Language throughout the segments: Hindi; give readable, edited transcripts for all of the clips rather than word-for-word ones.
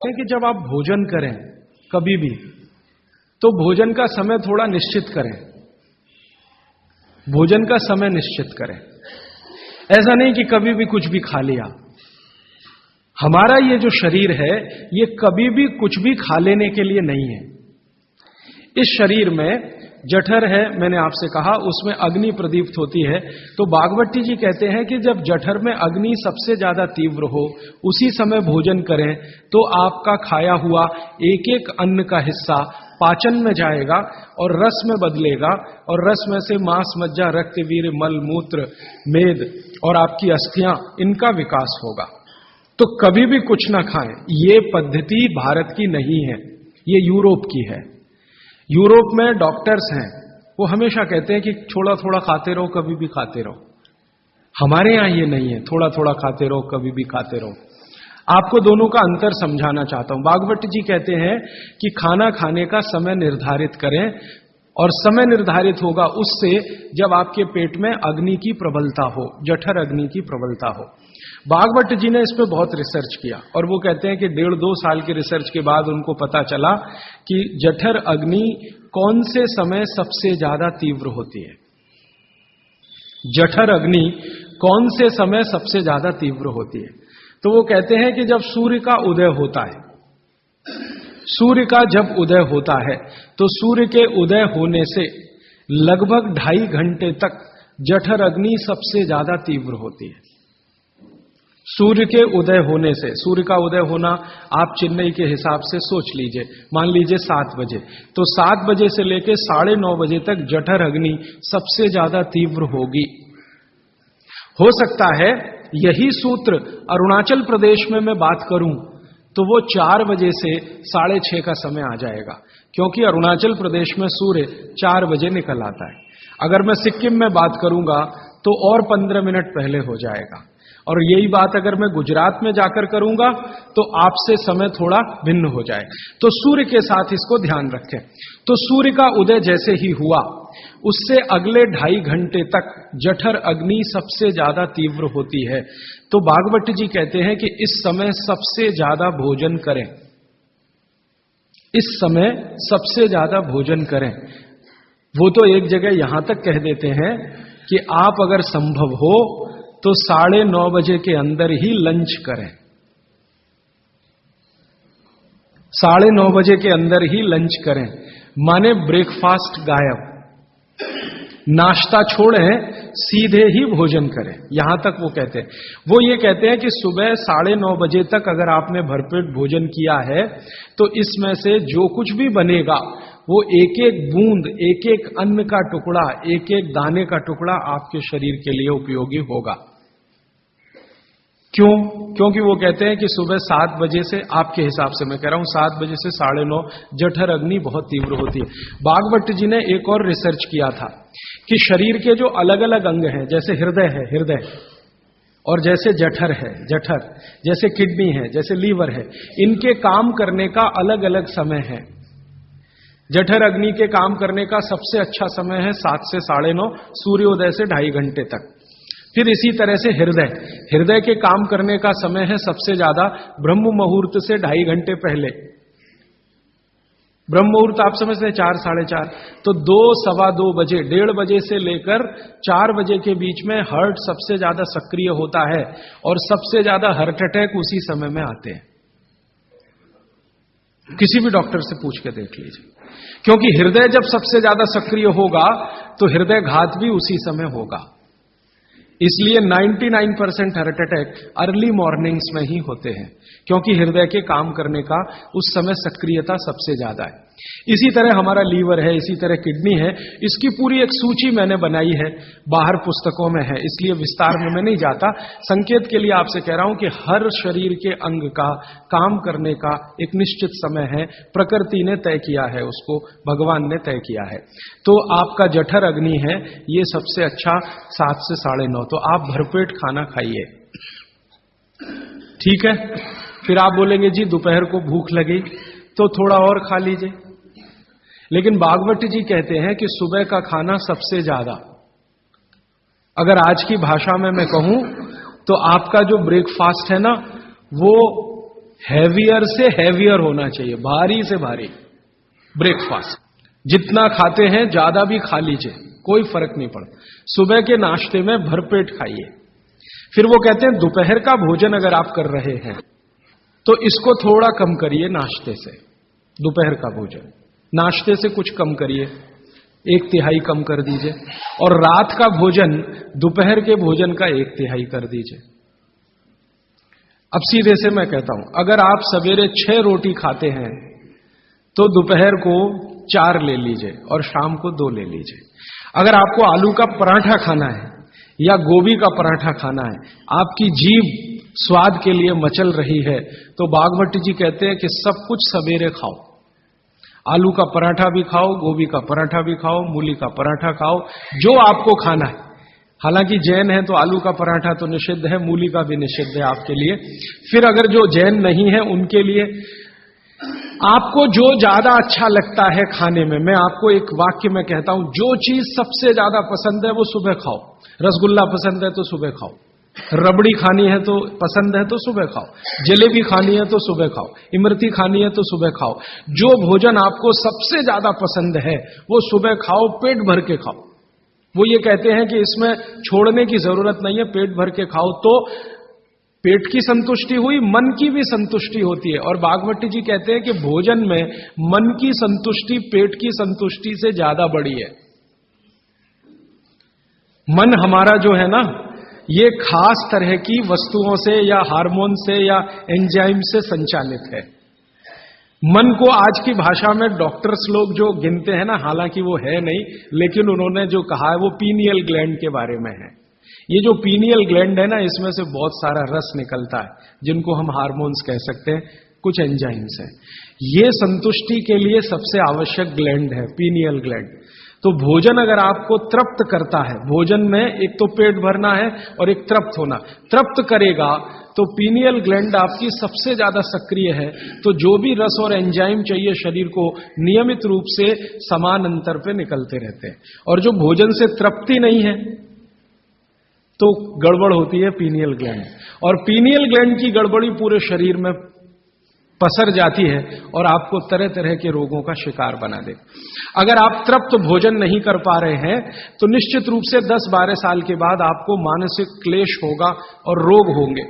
है कि जब आप भोजन करें कभी भी तो भोजन का समय थोड़ा निश्चित करें। भोजन का समय निश्चित करें। ऐसा नहीं कि कभी भी कुछ भी खा लिया। हमारा ये जो शरीर है ये कभी भी कुछ भी खा लेने के लिए नहीं है। इस शरीर में जठर है, मैंने आपसे कहा, उसमें अग्नि प्रदीप्त होती है। तो बागवती जी कहते हैं कि जब जठर में अग्नि सबसे ज्यादा तीव्र हो उसी समय भोजन करें तो आपका खाया हुआ एक एक अन्न का हिस्सा पाचन में जाएगा और रस में बदलेगा और रस में से मांस, मज्जा, रक्त, वीर्य, मल, मूत्र, मेद और आपकी अस्थियां, इनका विकास होगा। तो कभी भी कुछ ना खाएं। ये पद्धति भारत की नहीं है, ये यूरोप की है। यूरोप में डॉक्टर्स हैं, वो हमेशा कहते हैं कि थोड़ा थोड़ा खाते रहो, कभी भी खाते रहो। हमारे यहां ये नहीं है, थोड़ा थोड़ा खाते रहो, कभी भी खाते रहो। आपको दोनों का अंतर समझाना चाहता हूं। बागवती जी कहते हैं कि खाना खाने का समय निर्धारित करें और समय निर्धारित होगा उससे जब आपके पेट में अग्नि की प्रबलता हो, जठर अग्नि की प्रबलता हो। बागवती जी ने इस पे बहुत रिसर्च किया और वो कहते हैं कि 1.5-2 साल की रिसर्च के बाद उनको पता चला कि जठर अग्नि कौन से समय सबसे ज्यादा तीव्र होती है। जठर अग्नि कौन से समय सबसे ज्यादा तीव्र होती है? तो वो कहते हैं कि जब सूर्य का उदय होता है, सूर्य का जब उदय होता है तो सूर्य के उदय होने से लगभग 2.5 घंटे तक जठर अग्नि सबसे ज्यादा तीव्र होती है। सूर्य के उदय होने से, सूर्य का उदय होना आप चेन्नई के हिसाब से सोच लीजिए, मान लीजिए 7 बजे, तो 7 बजे से लेकर 9:30 बजे तक जठर अग्नि सबसे ज्यादा तीव्र होगी। हो सकता है यही सूत्र अरुणाचल प्रदेश में मैं बात करूं तो वो 4 बजे से 6:30 का समय आ जाएगा, क्योंकि अरुणाचल प्रदेश में सूर्य 4 बजे निकल आता है। अगर मैं सिक्किम में बात करूंगा तो और 15 मिनट पहले हो जाएगा। और यही बात अगर मैं गुजरात में जाकर करूंगा तो आपसे समय थोड़ा भिन्न हो जाए। तो सूर्य के साथ इसको ध्यान रखें। तो सूर्य का उदय जैसे ही हुआ उससे अगले 2.5 घंटे तक जठर अग्नि सबसे ज्यादा तीव्र होती है। तो बागवती जी कहते हैं कि इस समय सबसे ज्यादा भोजन करें, इस समय सबसे ज्यादा भोजन करें। वो तो एक जगह यहां तक कह देते हैं कि आप अगर संभव हो तो 9:30 बजे के अंदर ही लंच करें। 9:30 बजे के अंदर ही लंच करें, माने ब्रेकफास्ट गायब, नाश्ता छोड़ें, सीधे ही भोजन करें। यहां तक वो कहते हैं। वो ये कहते हैं कि सुबह 9:30 बजे तक अगर आपने भरपेट भोजन किया है तो इसमें से जो कुछ भी बनेगा वो एक एक बूंद, एक एक अन्न का टुकड़ा, एक एक दाने का टुकड़ा आपके शरीर के लिए उपयोगी होगा। क्यों? क्योंकि वो कहते हैं कि सुबह 7 बजे से, आपके हिसाब से मैं कह रहा हूं, 7 बजे से 9:30 जठर अग्नि बहुत तीव्र होती है। बागवती जी ने एक और रिसर्च किया था कि शरीर के जो अलग अलग अंग हैं, जैसे हृदय है, हृदय, और जैसे जठर है, जठर, जैसे किडनी है, जैसे लीवर है, इनके काम करने का अलग अलग समय है। जठर अग्नि के काम करने का सबसे अच्छा समय है 7 से 9:30, सूर्योदय से 2.5 घंटे तक। फिर इसी तरह से हृदय, हृदय के काम करने का समय है सबसे ज्यादा ब्रह्म मुहूर्त से 2.5 घंटे पहले। ब्रह्म मुहूर्त आप समझते हैं 4, 4:30, तो 2, 2:15 बजे, 1:30 बजे से लेकर 4 बजे के बीच में हार्ट सबसे ज्यादा सक्रिय होता है और सबसे ज्यादा हार्ट अटैक उसी समय में आते हैं। किसी भी डॉक्टर से पूछ के देख लीजिए, क्योंकि हृदय जब सबसे ज्यादा सक्रिय होगा तो हृदय घात भी उसी समय होगा। इसलिए 99% हार्ट अटैक अर्ली मॉर्निंग्स में ही होते हैं, क्योंकि हृदय के काम करने का उस समय सक्रियता सबसे ज्यादा है। इसी तरह हमारा लीवर है, इसी तरह किडनी है। इसकी पूरी एक सूची मैंने बनाई है, बाहर पुस्तकों में है, इसलिए विस्तार में मैं नहीं जाता। संकेत के लिए आपसे कह रहा हूं कि हर शरीर के अंग का काम करने का एक निश्चित समय है, प्रकृति ने तय किया है, उसको भगवान ने तय किया है। तो आपका जठर अग्नि है, ये सबसे अच्छा 7 से 9:30। तो आप भरपेट खाना खाइए, ठीक है। फिर आप बोलेंगे जी दोपहर को भूख लगी तो थोड़ा और खा लीजिए, लेकिन बागवती जी कहते हैं कि सुबह का खाना सबसे ज्यादा, अगर आज की भाषा में मैं कहूं तो आपका जो ब्रेकफास्ट है ना, वो हैवियर से हैवियर होना चाहिए, भारी से भारी ब्रेकफास्ट। जितना खाते हैं ज्यादा भी खा लीजिए, कोई फर्क नहीं पड़ता। सुबह के नाश्ते में भरपेट खाइए। फिर वो कहते हैं दोपहर का भोजन अगर आप कर रहे हैं तो इसको थोड़ा कम करिए नाश्ते से। दोपहर का भोजन नाश्ते से कुछ कम करिए, 1/3 कम कर दीजिए। और रात का भोजन दोपहर के भोजन का 1/3 कर दीजिए। अब सीधे से मैं कहता हूं, अगर आप सवेरे 6 रोटी खाते हैं तो दोपहर को 4 ले लीजिए और शाम को 2 ले लीजिए। अगर आपको आलू का पराठा खाना है या गोभी का पराठा खाना है, आपकी जीभ स्वाद के लिए मचल रही है, तो बागवती जी कहते हैं कि सब कुछ सवेरे खाओ। आलू का पराठा भी खाओ, गोभी का पराठा भी खाओ, मूली का पराठा खाओ, जो आपको खाना है। हालांकि जैन है तो आलू का पराठा तो निषिद्ध है, मूली का भी निषिद्ध है आपके लिए। फिर अगर जो जैन नहीं है उनके लिए आपको जो ज्यादा अच्छा लगता है खाने में, मैं आपको एक वाक्य में कहता हूं, जो चीज सबसे ज्यादा पसंद है वो सुबह खाओ। रसगुल्ला पसंद है तो सुबह खाओ, रबड़ी खानी है तो पसंद है तो सुबह खाओ, जलेबी खानी है तो सुबह खाओ, इमरती खानी है तो सुबह खाओ। जो भोजन आपको सबसे ज्यादा पसंद है वो सुबह खाओ, पेट भर के खाओ। वो ये कहते हैं कि इसमें छोड़ने की जरूरत नहीं है, पेट भर के खाओ तो पेट की संतुष्टि हुई, मन की भी संतुष्टि होती है। और बागवती जी कहते हैं कि भोजन में मन की संतुष्टि पेट की संतुष्टि से ज्यादा बड़ी है। मन हमारा जो है ना, ये खास तरह की वस्तुओं से या हार्मोन से या एंजाइम से संचालित है। मन को आज की भाषा में डॉक्टर्स लोग जो गिनते हैं ना, हालांकि वो है नहीं, लेकिन उन्होंने जो कहा है वो पीनियल ग्लैंड के बारे में है। ये जो पीनियल ग्लैंड है ना, इसमें से बहुत सारा रस निकलता है, जिनको हम हार्मोन्स कह सकते हैं, कुछ एंजाइम्स हैं। ये संतुष्टि के लिए सबसे आवश्यक ग्लैंड है पीनियल ग्लैंड। तो भोजन अगर आपको तृप्त करता है, भोजन में एक तो पेट भरना है और एक तृप्त होना, तृप्त करेगा तो पीनियल ग्लैंड आपकी सबसे ज्यादा सक्रिय है। तो जो भी रस और एंजाइम चाहिए शरीर को, नियमित रूप से समान अंतर पे निकलते रहते हैं। और जो भोजन से तृप्ति नहीं है तो गड़बड़ होती है पीनियल ग्लैंड, और पीनियल ग्लैंड की गड़बड़ी पूरे शरीर में पसर जाती है और आपको तरह तरह के रोगों का शिकार बना दे। अगर आप तृप्त भोजन नहीं कर पा रहे हैं तो निश्चित रूप से 10-12 साल के बाद आपको मानसिक क्लेश होगा और रोग होंगे।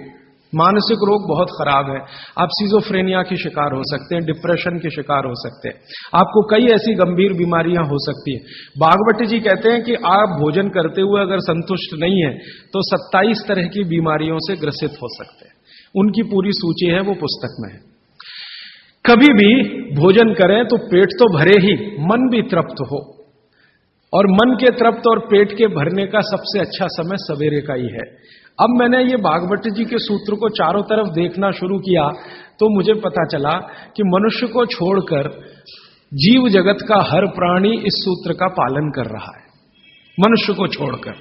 मानसिक रोग बहुत खराब है। आप सिजोफ्रेनिया के शिकार हो सकते हैं, डिप्रेशन के शिकार हो सकते हैं, आपको कई ऐसी गंभीर बीमारियां हो सकती हैं। बागवती जी कहते हैं कि आप भोजन करते हुए अगर संतुष्ट नहीं है तो 27 तरह की बीमारियों से ग्रसित हो सकते हैं। उनकी पूरी सूची है, वो पुस्तक में है। कभी भी भोजन करें तो पेट तो भरे ही, मन भी तृप्त हो। और मन के तृप्त और पेट के भरने का सबसे अच्छा समय सवेरे का ही है। अब मैंने ये बागवती जी के सूत्र को चारों तरफ देखना शुरू किया तो मुझे पता चला कि मनुष्य को छोड़कर जीव जगत का हर प्राणी इस सूत्र का पालन कर रहा है, मनुष्य को छोड़कर।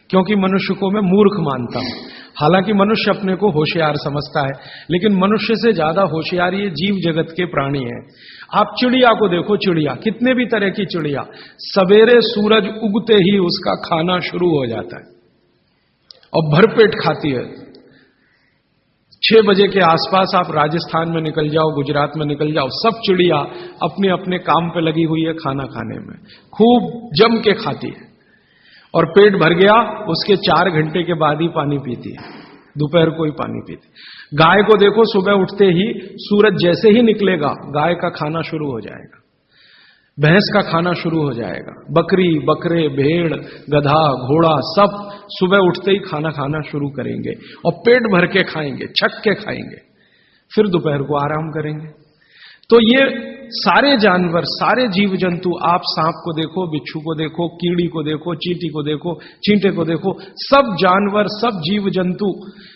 क्योंकि मनुष्य को मैं मूर्ख मानता हूं, हालांकि मनुष्य अपने को होशियार समझता है, लेकिन मनुष्य से ज्यादा होशियार ये जीव जगत के प्राणी हैं। आप चिड़िया को देखो, चिड़िया, कितने भी तरह की चिड़िया, सवेरे सूरज उगते ही उसका खाना शुरू हो जाता है और भरपेट खाती है। 6 बजे के आसपास आप राजस्थान में निकल जाओ, गुजरात में निकल जाओ, सब चिड़िया अपने अपने काम पे लगी हुई है, खाना खाने में खूब जम के खाती है। और पेट भर गया, उसके 4 घंटे के बाद ही पानी पीती है, दोपहर को ही पानी पीती। गाय को देखो, सुबह उठते ही सूरज जैसे ही निकलेगा गाय का खाना शुरू हो जाएगा, भैंस का खाना शुरू हो जाएगा। बकरी, बकरे, भेड़, गधा, घोड़ा सब सुबह उठते ही खाना खाना शुरू करेंगे और पेट भर के खाएंगे, छक के खाएंगे, फिर दोपहर को आराम करेंगे। तो ये सारे जानवर, सारे जीव जंतु, आप सांप को देखो, बिच्छू को देखो, कीड़ी को देखो, चींटी को देखो, चींटे को देखो, सब जानवर, सब जीव जंतु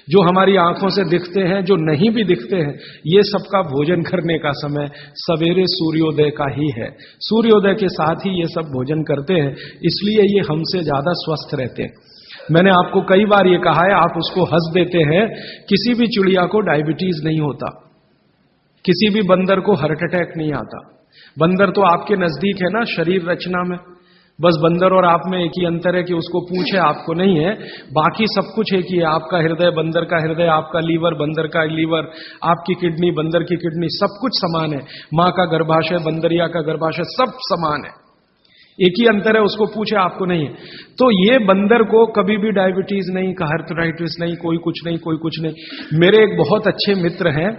जो हमारी आंखों से दिखते हैं, जो नहीं भी दिखते हैं, ये सबका भोजन करने का समय सवेरे सूर्योदय का ही है। सूर्योदय के साथ ही ये सब भोजन करते हैं, इसलिए ये हमसे ज्यादा स्वस्थ रहते हैं। मैंने आपको कई बार ये कहा है, आप उसको हंस देते हैं, किसी भी चिड़िया को डायबिटीज नहीं होता, किसी भी बंदर को हार्ट अटैक नहीं आता। बंदर तो आपके नजदीक है ना शरीर रचना में, बस बंदर और आप में एक ही अंतर है कि उसको पूंछ है, आपको नहीं है। बाकी सब कुछ एक ही है। आपका हृदय बंदर का हृदय, आपका लीवर बंदर का लीवर, आपकी किडनी बंदर की किडनी, सब कुछ समान है। मां का गर्भाशय, बंदरिया का गर्भाशय, सब समान है। एक ही अंतर है, उसको पूछे, आपको नहीं है। तो ये बंदर को कभी भी डायबिटीज नहीं, आर्थराइटिस नहीं, कोई कुछ नहीं, कोई कुछ नहीं। मेरे एक बहुत अच्छे मित्र हैं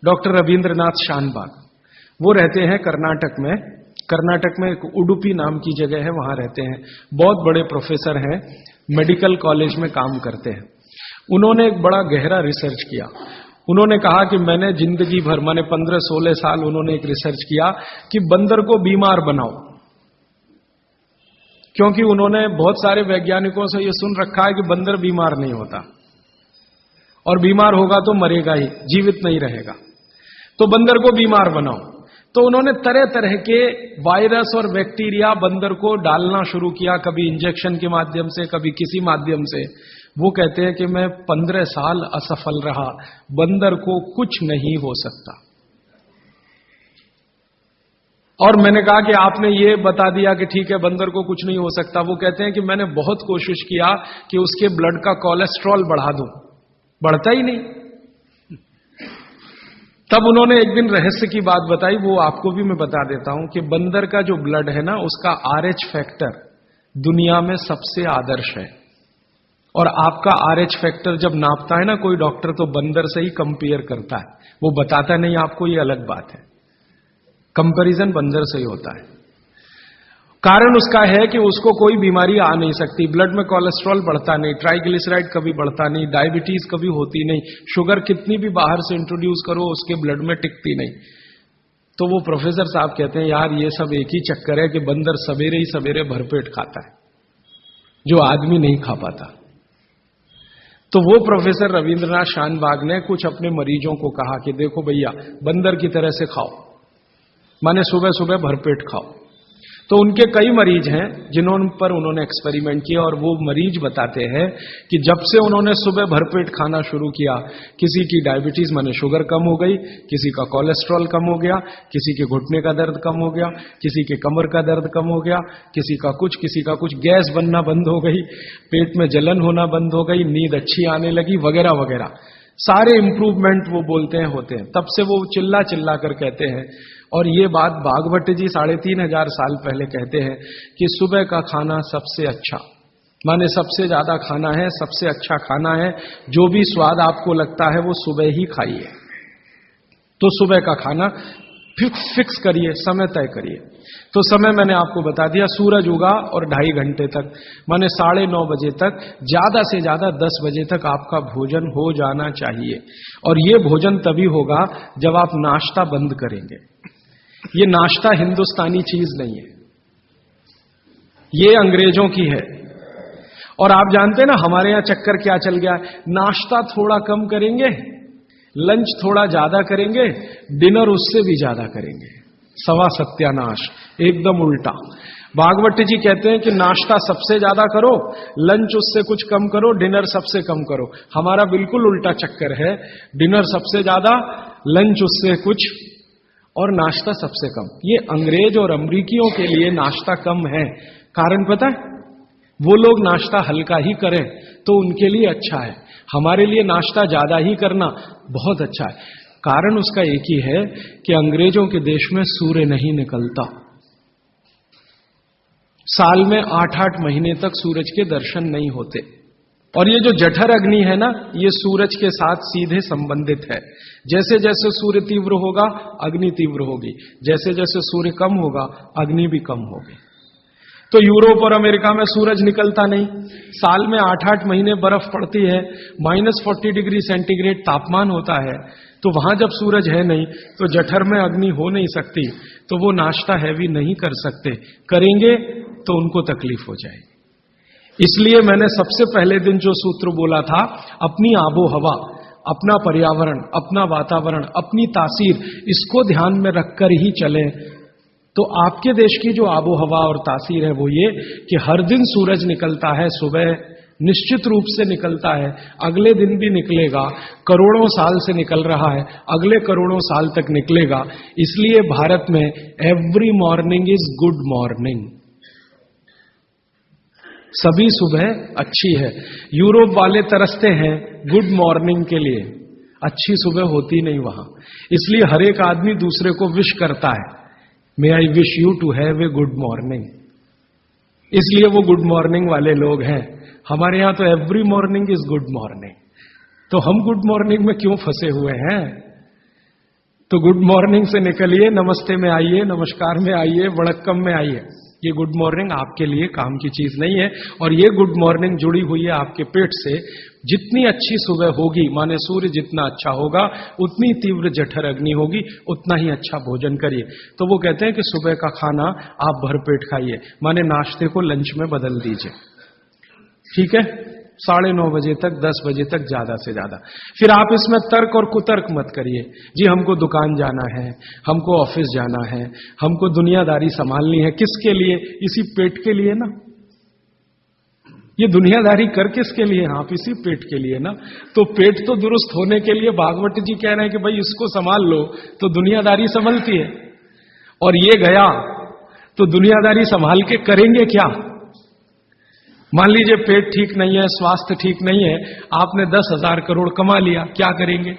डॉक्टर रविंद्रनाथ शानबाग, वो रहते हैं कर्नाटक में। कर्नाटक में एक उडुपी नाम की जगह है, वहां रहते हैं। बहुत बड़े प्रोफेसर हैं, मेडिकल कॉलेज में काम करते हैं। उन्होंने एक बड़ा गहरा रिसर्च किया। उन्होंने कहा कि मैंने जिंदगी भर, माने 15-16 साल उन्होंने एक रिसर्च किया कि बंदर को बीमार बनाओ, क्योंकि उन्होंने बहुत सारे वैज्ञानिकों से यह सुन रखा है कि बंदर बीमार नहीं होता, और बीमार होगा तो मरेगा ही, जीवित नहीं रहेगा। तो बंदर को बीमार बनाओ। तो उन्होंने तरह तरह के वायरस और बैक्टीरिया बंदर को डालना शुरू किया, कभी इंजेक्शन के माध्यम से, कभी किसी माध्यम से। वो कहते हैं कि मैं 15 साल असफल रहा, बंदर को कुछ नहीं हो सकता। और मैंने कहा कि आपने ये बता दिया कि ठीक है बंदर को कुछ नहीं हो सकता। वो कहते हैं कि मैंने बहुत कोशिश किया कि उसके ब्लड का कोलेस्ट्रॉल बढ़ा दूं, बढ़ता ही नहीं। तब उन्होंने एक दिन रहस्य की बात बताई, वो आपको भी मैं बता देता हूं कि बंदर का जो ब्लड है ना, उसका RH फैक्टर दुनिया में सबसे आदर्श है। और आपका RH फैक्टर जब नापता है ना कोई डॉक्टर, तो बंदर से ही कंपेयर करता है, वो बताता नहीं आपको, ये अलग बात है। कंपैरिजन बंदर से ही होता है। कारण उसका है कि उसको कोई बीमारी आ नहीं सकती, ब्लड में कोलेस्ट्रॉल बढ़ता नहीं, ट्राइग्लिसराइड कभी बढ़ता नहीं, डायबिटीज कभी होती नहीं, शुगर कितनी भी बाहर से इंट्रोड्यूस करो उसके ब्लड में टिकती नहीं। तो वो प्रोफेसर साहब कहते हैं यार ये सब एक ही चक्कर है कि बंदर सवेरे ही सवेरे भरपेट खाता है, जो आदमी नहीं खा पाता। तो वो प्रोफेसर रविंद्रनाथ शानबाग ने कुछ अपने मरीजों को कहा कि देखो भैया, बंदर की तरह से खाओ, माने सुबह सुबह भरपेट खाओ। तो उनके कई मरीज हैं जिन्होंने पर उन्होंने एक्सपेरिमेंट किया, और वो मरीज बताते हैं कि जब से उन्होंने सुबह भरपेट खाना शुरू किया, किसी की डायबिटीज माने शुगर कम हो गई, किसी का कोलेस्ट्रॉल कम हो गया, किसी के घुटने का दर्द कम हो गया, किसी के कमर का दर्द कम हो गया, किसी का कुछ, गैस बनना बंद हो गई, पेट में जलन होना बंद हो गई, नींद अच्छी आने लगी, वगैरह वगैरह सारे इंप्रूवमेंट वो बोलते हैं होते हैं। तब से वो चिल्ला चिल्ला कर कहते हैं, और ये बात भागवत जी 3500 साल पहले कहते हैं कि सुबह का खाना सबसे अच्छा, माने सबसे ज्यादा खाना है, सबसे अच्छा खाना है। जो भी स्वाद आपको लगता है वो सुबह ही खाइए। तो सुबह का खाना फिक्स करिए, समय तय करिए। तो समय मैंने आपको बता दिया, सूरज उगा और 2.5 घंटे तक, माने 9:30 बजे तक, ज्यादा से ज्यादा 10 बजे तक आपका भोजन हो जाना चाहिए। और ये भोजन तभी होगा जब आप नाश्ता बंद करेंगे। ये नाश्ता हिंदुस्तानी चीज नहीं है, ये अंग्रेजों की है। और आप जानते हैं ना हमारे यहां चक्कर क्या चल गया है, नाश्ता थोड़ा कम करेंगे, लंच थोड़ा ज्यादा करेंगे, डिनर उससे भी ज्यादा करेंगे। सवा सत्यानाश, एकदम उल्टा। भागवत जी कहते हैं कि नाश्ता सबसे ज्यादा करो, लंच उससे कुछ कम करो, डिनर सबसे कम करो। हमारा बिल्कुल उल्टा चक्कर है, डिनर सबसे ज्यादा, लंच उससे कुछ, और नाश्ता सबसे कम। ये अंग्रेज और अमरीकियों के लिए नाश्ता कम है। कारण पता है, वो लोग नाश्ता हल्का ही करें तो उनके लिए अच्छा है, हमारे लिए नाश्ता ज्यादा ही करना बहुत अच्छा है। कारण उसका एक ही है कि अंग्रेजों के देश में सूर्य नहीं निकलता, साल में 8-8 महीने तक सूरज के दर्शन नहीं होते। और ये जो जठर अग्नि है ना, ये सूरज के साथ सीधे संबंधित है। जैसे जैसे सूर्य तीव्र होगा अग्नि तीव्र होगी, जैसे जैसे सूर्य कम होगा अग्नि भी कम होगी। तो यूरोप और अमेरिका में सूरज निकलता नहीं, साल में 8-8 महीने बर्फ पड़ती है, -40 डिग्री सेंटीग्रेड तापमान होता है। तो वहां जब सूरज है नहीं तो जठर में अग्नि हो नहीं सकती, तो वो नाश्ता हैवी नहीं कर सकते, करेंगे तो उनको तकलीफ हो जाएगी। इसलिए मैंने सबसे पहले दिन जो सूत्र बोला था, अपनी आबो हवा, अपना पर्यावरण, अपना वातावरण, अपनी तासीर, इसको ध्यान में रखकर ही चलें। तो आपके देश की जो आबो हवा और तासीर है वो ये कि हर दिन सूरज निकलता है, सुबह निश्चित रूप से निकलता है, अगले दिन भी निकलेगा, करोड़ों साल से निकल रहा है, अगले करोड़ों साल तक निकलेगा। इसलिए भारत में every morning is good morning. सभी सुबह अच्छी है। यूरोप वाले तरसते हैं गुड मॉर्निंग के लिए, अच्छी सुबह होती नहीं वहां, इसलिए हर एक आदमी दूसरे को विश करता है, may I wish you to have a good morning, इसलिए वो गुड मॉर्निंग वाले लोग हैं। हमारे यहां तो every morning is good morning, तो हम गुड मॉर्निंग में क्यों फंसे हुए हैं? तो गुड मॉर्निंग से निकलिए, नमस्ते में आइए, नमस्कार में आइए, वड़क्कम में आइए। ये गुड मॉर्निंग आपके लिए काम की चीज नहीं है, और ये गुड मॉर्निंग जुड़ी हुई है आपके पेट से। जितनी अच्छी सुबह होगी, माने सूर्य जितना अच्छा होगा, उतनी तीव्र जठर अग्नि होगी, उतना ही अच्छा भोजन करिए। तो वो कहते हैं कि सुबह का खाना आप भरपेट खाइए, माने नाश्ते को लंच में बदल दीजिए, ठीक है, 9:30 बजे तक, 10 बजे तक ज्यादा से ज्यादा। फिर आप इसमें तर्क और कुतर्क मत करिए, जी हमको दुकान जाना है, हमको ऑफिस जाना है, हमको दुनियादारी संभालनी है, किसके लिए? इसी पेट के लिए ना। ये दुनियादारी कर किसके लिए? आप इसी पेट के लिए ना। तो पेट तो दुरुस्त होने के लिए भागवत जी कह रहे हैं कि भाई इसको संभाल लो, तो दुनियादारी संभलती है। और ये गया तो दुनियादारी संभाल के करेंगे क्या? मान लीजिए पेट ठीक नहीं है, स्वास्थ्य ठीक नहीं है, आपने 10,000 करोड़ कमा लिया, क्या करेंगे?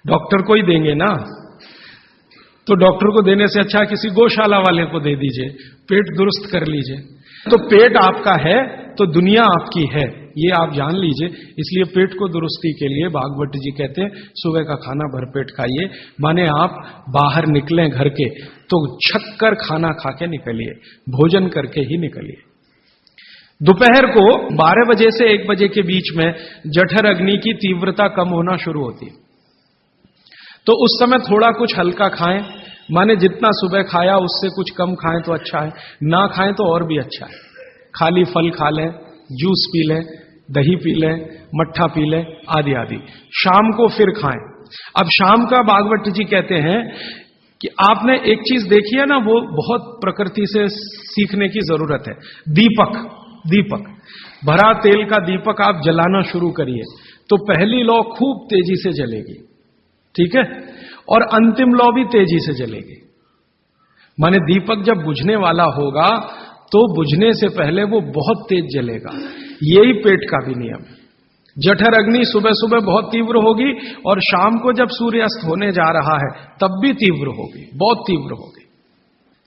डॉक्टर को ही देंगे ना। तो डॉक्टर को देने से अच्छा किसी गौशाला वाले को दे दीजिए, पेट दुरुस्त कर लीजिए। तो पेट आपका है तो दुनिया आपकी है, ये आप जान लीजिए। इसलिए पेट को दुरुस्ती के लिए भागवत जी कहते हैं सुबह का खाना भरपेट खाइए, माने आप बाहर निकलें घर के तो छक्कर खाना खा के निकलिए, भोजन करके ही निकलिए। दोपहर को 12 बजे से 1 बजे के बीच में जठर अग्नि की तीव्रता कम होना शुरू होती है, तो उस समय थोड़ा कुछ हल्का खाएं, माने जितना सुबह खाया उससे कुछ कम खाएं तो अच्छा है, ना खाएं तो और भी अच्छा है। खाली फल खा लें, जूस पी लें, दही पी लें, मट्ठा पी लें, आदि आदि। शाम को फिर खाएं। अब शाम का भागवत जी कहते हैं कि आपने एक चीज देखी है ना, वो बहुत प्रकृति से सीखने की जरूरत है। दीपक भरा तेल का दीपक आप जलाना शुरू करिए तो पहली लौ खूब तेजी से जलेगी, ठीक है, और अंतिम लौ भी तेजी से जलेगी। माने दीपक जब बुझने वाला होगा तो बुझने से पहले वो बहुत तेज जलेगा। यही पेट का भी नियम है। जठर अग्नि सुबह सुबह बहुत तीव्र होगी और शाम को जब सूर्यास्त होने जा रहा है तब भी तीव्र होगी, बहुत तीव्र होगी।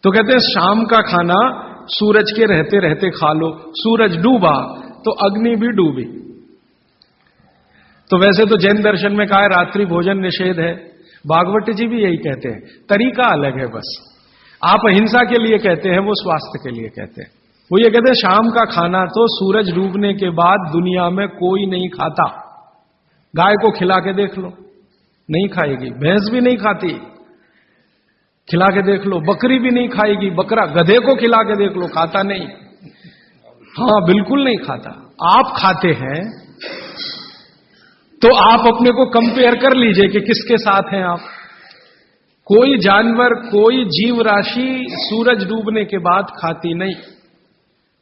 तो कहते हैं शाम का खाना सूरज के रहते रहते खा लो, सूरज डूबा तो अग्नि भी डूबी। तो वैसे तो जैन दर्शन में कहा है रात्रि भोजन निषेध है, भागवत जी भी यही कहते हैं, तरीका अलग है बस। आप अहिंसा के लिए कहते हैं, वो स्वास्थ्य के लिए कहते हैं। वो ये कहते हैं शाम का खाना तो सूरज डूबने के बाद दुनिया में कोई नहीं खाता। गाय को खिला के देख लो, नहीं खाएगी, भैंस भी नहीं खाती, खिला के देख लो, बकरी भी नहीं खाएगी, बकरा गधे को खिला के देख लो, खाता नहीं, हाँ बिल्कुल नहीं खाता। आप खाते हैं तो आप अपने को कंपेयर कर लीजिए कि किसके साथ हैं आप। कोई जानवर, कोई जीव राशि सूरज डूबने के बाद खाती नहीं,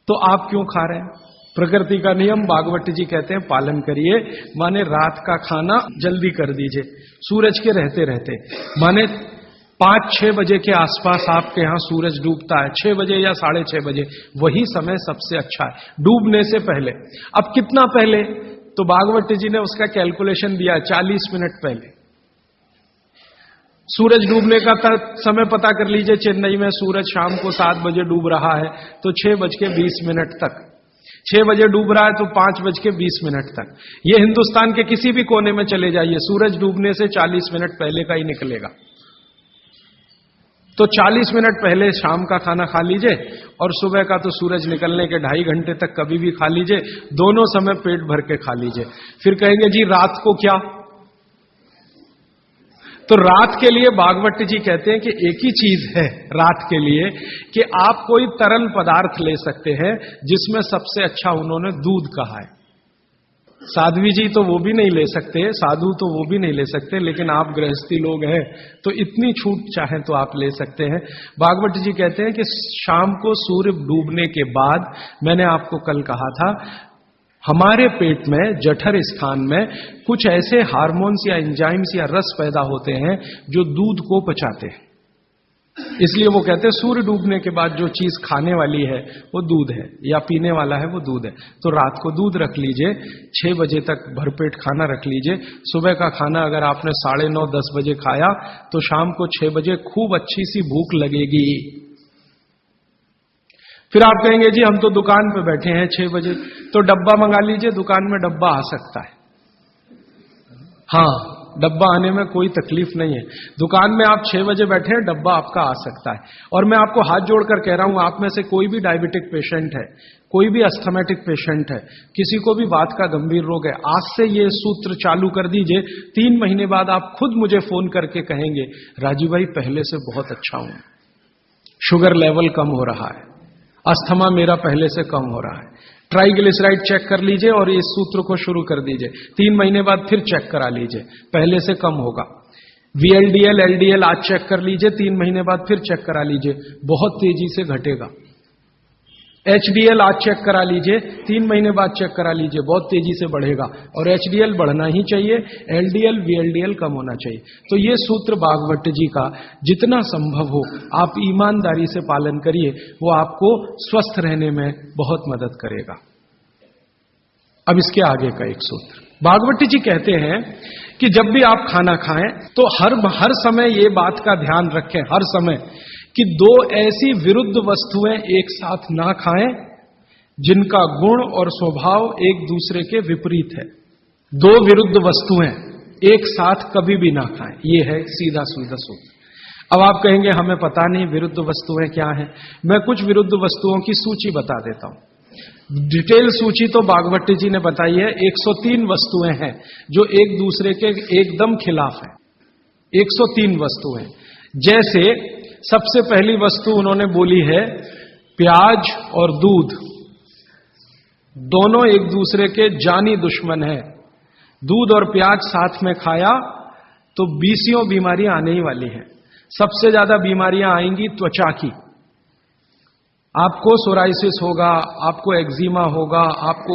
तो आप क्यों खा रहे हैं? प्रकृति का नियम भागवत जी कहते हैं पालन करिए, माने रात का खाना जल्दी कर दीजिए सूरज के रहते रहते। माने 5-6 बजे के आसपास आपके यहां सूरज डूबता है, 6 बजे या 6:30 बजे, वही समय सबसे अच्छा है डूबने से पहले। अब कितना पहले? तो भागवत जी ने उसका कैलकुलेशन दिया है 40 मिनट पहले। सूरज डूबने का समय पता कर लीजिए। चेन्नई में सूरज शाम को 7 बजे डूब रहा है तो 6:20 तक, 6 बजे डूब रहा है तो 5:20 तक। ये हिंदुस्तान के किसी भी कोने में चले जाइए, सूरज डूबने से 40 मिनट पहले का ही निकलेगा। तो 40 मिनट पहले शाम का खाना खा लीजिए और सुबह का तो सूरज निकलने के 2.5 घंटे तक कभी भी खा लीजिए, दोनों समय पेट भर के खा लीजिए। फिर कहेंगे जी रात को क्या? तो रात के लिए भागवत जी कहते हैं कि एक ही चीज है रात के लिए कि आप कोई तरल पदार्थ ले सकते हैं, जिसमें सबसे अच्छा उन्होंने दूध कहा है। साध्वी जी तो वो भी नहीं ले सकते, साधु तो वो भी नहीं ले सकते, लेकिन आप गृहस्थी लोग हैं तो इतनी छूट चाहें तो आप ले सकते हैं। भागवत जी कहते हैं कि शाम को सूर्य डूबने के बाद, मैंने आपको कल कहा था, हमारे पेट में जठर स्थान में कुछ ऐसे हार्मोन्स या एंजाइम्स या रस पैदा होते हैं जो दूध को पचाते हैं। इसलिए वो कहते हैं सूर्य डूबने के बाद जो चीज खाने वाली है वो दूध है, या पीने वाला है वो दूध है। तो रात को दूध रख लीजिए, 6 बजे तक भरपेट खाना रख लीजिए। सुबह का खाना अगर आपने 9:30 10 बजे खाया तो शाम को 6 बजे खूब अच्छी सी भूख लगेगी। फिर आप कहेंगे जी हम तो दुकान पे बैठे हैं 6 बजे, तो डब्बा मंगा लीजिए, दुकान में डब्बा आ सकता है। हाँ, डब्बा आने में कोई तकलीफ नहीं है। दुकान में आप 6 बजे बैठे हैं, डब्बा आपका आ सकता है। और मैं आपको हाथ जोड़कर कह रहा हूं, आप में से कोई भी डायबिटिक पेशेंट है, कोई भी अस्थमेटिक पेशेंट है, किसी को भी वात का गंभीर रोग है, आज से ये सूत्र चालू कर दीजिए। 3 महीने बाद आप खुद मुझे फोन करके कहेंगे राजीव भाई पहले से बहुत अच्छा हूं, शुगर लेवल कम हो रहा है, अस्थमा मेरा पहले से कम हो रहा है। ट्राइग्लिसराइड चेक कर लीजिए और इस सूत्र को शुरू कर दीजिए। 3 महीने बाद फिर चेक करा लीजिए, पहले से कम होगा। VLDL, LDL आज चेक कर लीजिए, 3 महीने बाद फिर चेक करा लीजिए, बहुत तेजी से घटेगा। HDL आज चेक करा लीजिए, 3 महीने बाद चेक करा लीजिए, बहुत तेजी से बढ़ेगा। और HDL बढ़ना ही चाहिए, LDL, VLDL कम होना चाहिए। तो ये सूत्र भागवत जी का जितना संभव हो आप ईमानदारी से पालन करिए, वो आपको स्वस्थ रहने में बहुत मदद करेगा। अब इसके आगे का एक सूत्र भागवत जी कहते हैं कि जब भी आप खाना खाएं तो हर समय ये बात का ध्यान रखें, हर समय, कि 2 ऐसी विरुद्ध वस्तुएं एक साथ ना खाएं जिनका गुण और स्वभाव एक दूसरे के विपरीत है। 2 विरुद्ध वस्तुएं एक साथ कभी भी ना खाएं, ये है सीधा सीधा सूत्र। अब आप कहेंगे हमें पता नहीं विरुद्ध वस्तुएं क्या हैं। मैं कुछ विरुद्ध वस्तुओं की सूची बता देता हूं। डिटेल सूची तो भागवत जी ने बताई है। 103 वस्तुएं हैं जो एक दूसरे के एकदम खिलाफ है। 103 वस्तुएं, जैसे सबसे पहली वस्तु उन्होंने बोली है प्याज और दूध, दोनों एक दूसरे के जानी दुश्मन हैं। दूध और प्याज साथ में खाया तो 20 बीमारियां आने ही वाली हैं। सबसे ज्यादा बीमारियां आएंगी त्वचा की। आपको सोराइसिस होगा, आपको एक्जिमा होगा, आपको